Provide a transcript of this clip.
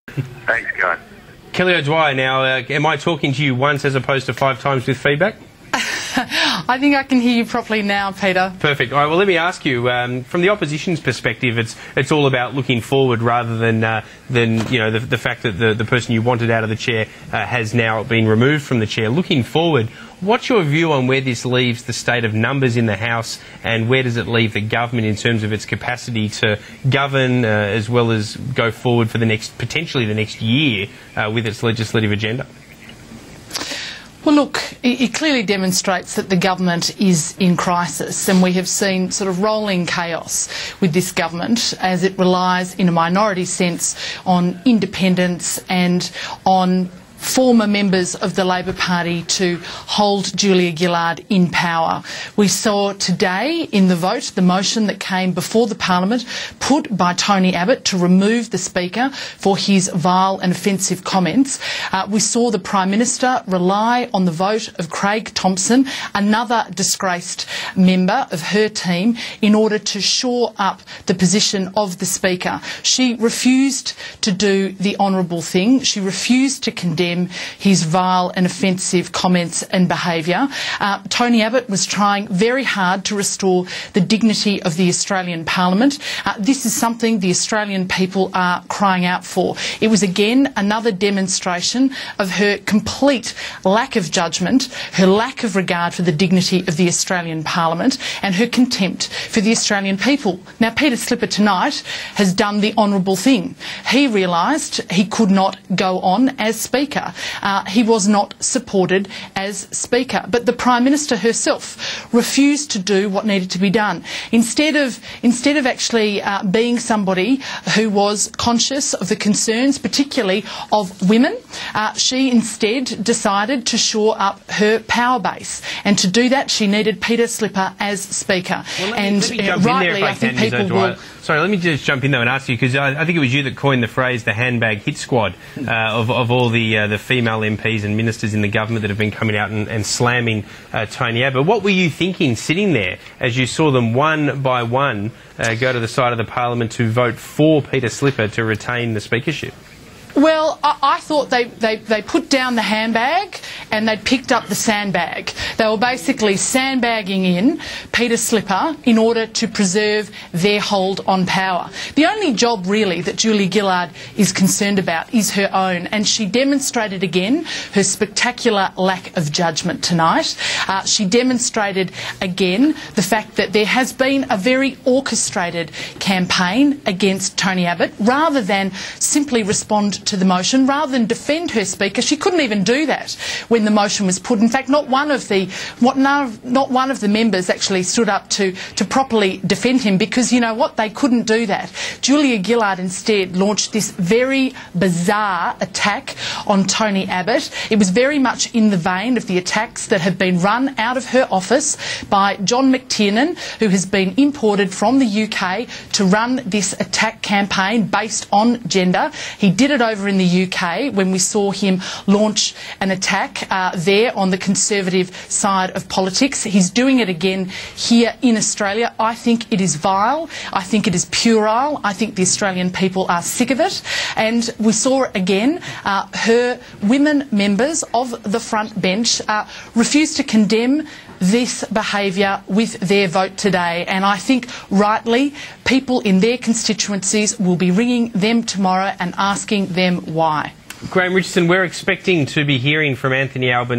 Thanks, guys. Kelly O'Dwyer, now, am I talking to you once as opposed to 5 times with feedback? I think I can hear you properly now, Peter. Perfect. All right, well, let me ask you, from the opposition's perspective, it's all about looking forward rather than you know, the fact that the person you wanted out of the chair has now been removed from the chair. Looking forward, what's your view on where this leaves the state of numbers in the House, and where does it leave the government in terms of its capacity to govern as well as go forward for potentially the next year with its legislative agenda? Well, look, it clearly demonstrates that the government is in crisis, and we have seen sort of rolling chaos with this government as it relies in a minority sense on independents and on former members of the Labor Party to hold Julia Gillard in power. We saw today in the vote the motion that came before the Parliament put by Tony Abbott to remove the Speaker for his vile and offensive comments. We saw the Prime Minister rely on the vote of Craig Thompson, another disgraced member of her team, in order to shore up the position of the Speaker. She refused to do the honourable thing. She refused to condemn his vile and offensive comments and behaviour. Tony Abbott was trying very hard to restore the dignity of the Australian Parliament. This is something the Australian people are crying out for. It was again another demonstration of her complete lack of judgment, her lack of regard for the dignity of the Australian Parliament, and her contempt for the Australian people. Now, Peter Slipper tonight has done the honourable thing. He realised he could not go on as Speaker. He was not supported as Speaker. But the Prime Minister herself refused to do what needed to be done. Instead of actually being somebody who was conscious of the concerns, particularly of women, she instead decided to shore up her power base. And to do that, she needed Peter Slipper as Speaker. Rightly, I think people will... Sorry, let me just jump in there and ask you, because I think it was you that coined the phrase the handbag hit squad of all the female MPs and ministers in the government that have been coming out and slamming Tony Abbott. What were you thinking sitting there as you saw them one by one go to the side of the Parliament to vote for Peter Slipper to retain the speakership? Well, I thought they put down the handbag and they picked up the sandbag. They were basically sandbagging in Peter Slipper in order to preserve their hold on power. The only job really that Julia Gillard is concerned about is her own, and she demonstrated again her spectacular lack of judgment tonight. She demonstrated again the fact that there has been a very orchestrated campaign against Tony Abbott. Rather than simply respond to the motion, rather than defend her Speaker, she couldn't even do that when the motion was put. In fact, not one of the members actually stood up to properly defend him, because you know what, they couldn't do that. Julia Gillard instead launched this very bizarre attack on Tony Abbott. It was very much in the vein of the attacks that have been run out of her office by John McTiernan, who has been imported from the UK to run this attack campaign based on gender. He did it over in the UK when we saw him launch an attack there on the Conservative side of politics. He's doing it again here in Australia. I think it is vile. I think it is puerile. I think the Australian people are sick of it. And we saw again her women members of the front bench refuse to condemn this behaviour with their vote today, and I think rightly people in their constituencies will be ringing them tomorrow and asking them why. Graham Richardson, we're expecting to be hearing from Anthony Albanese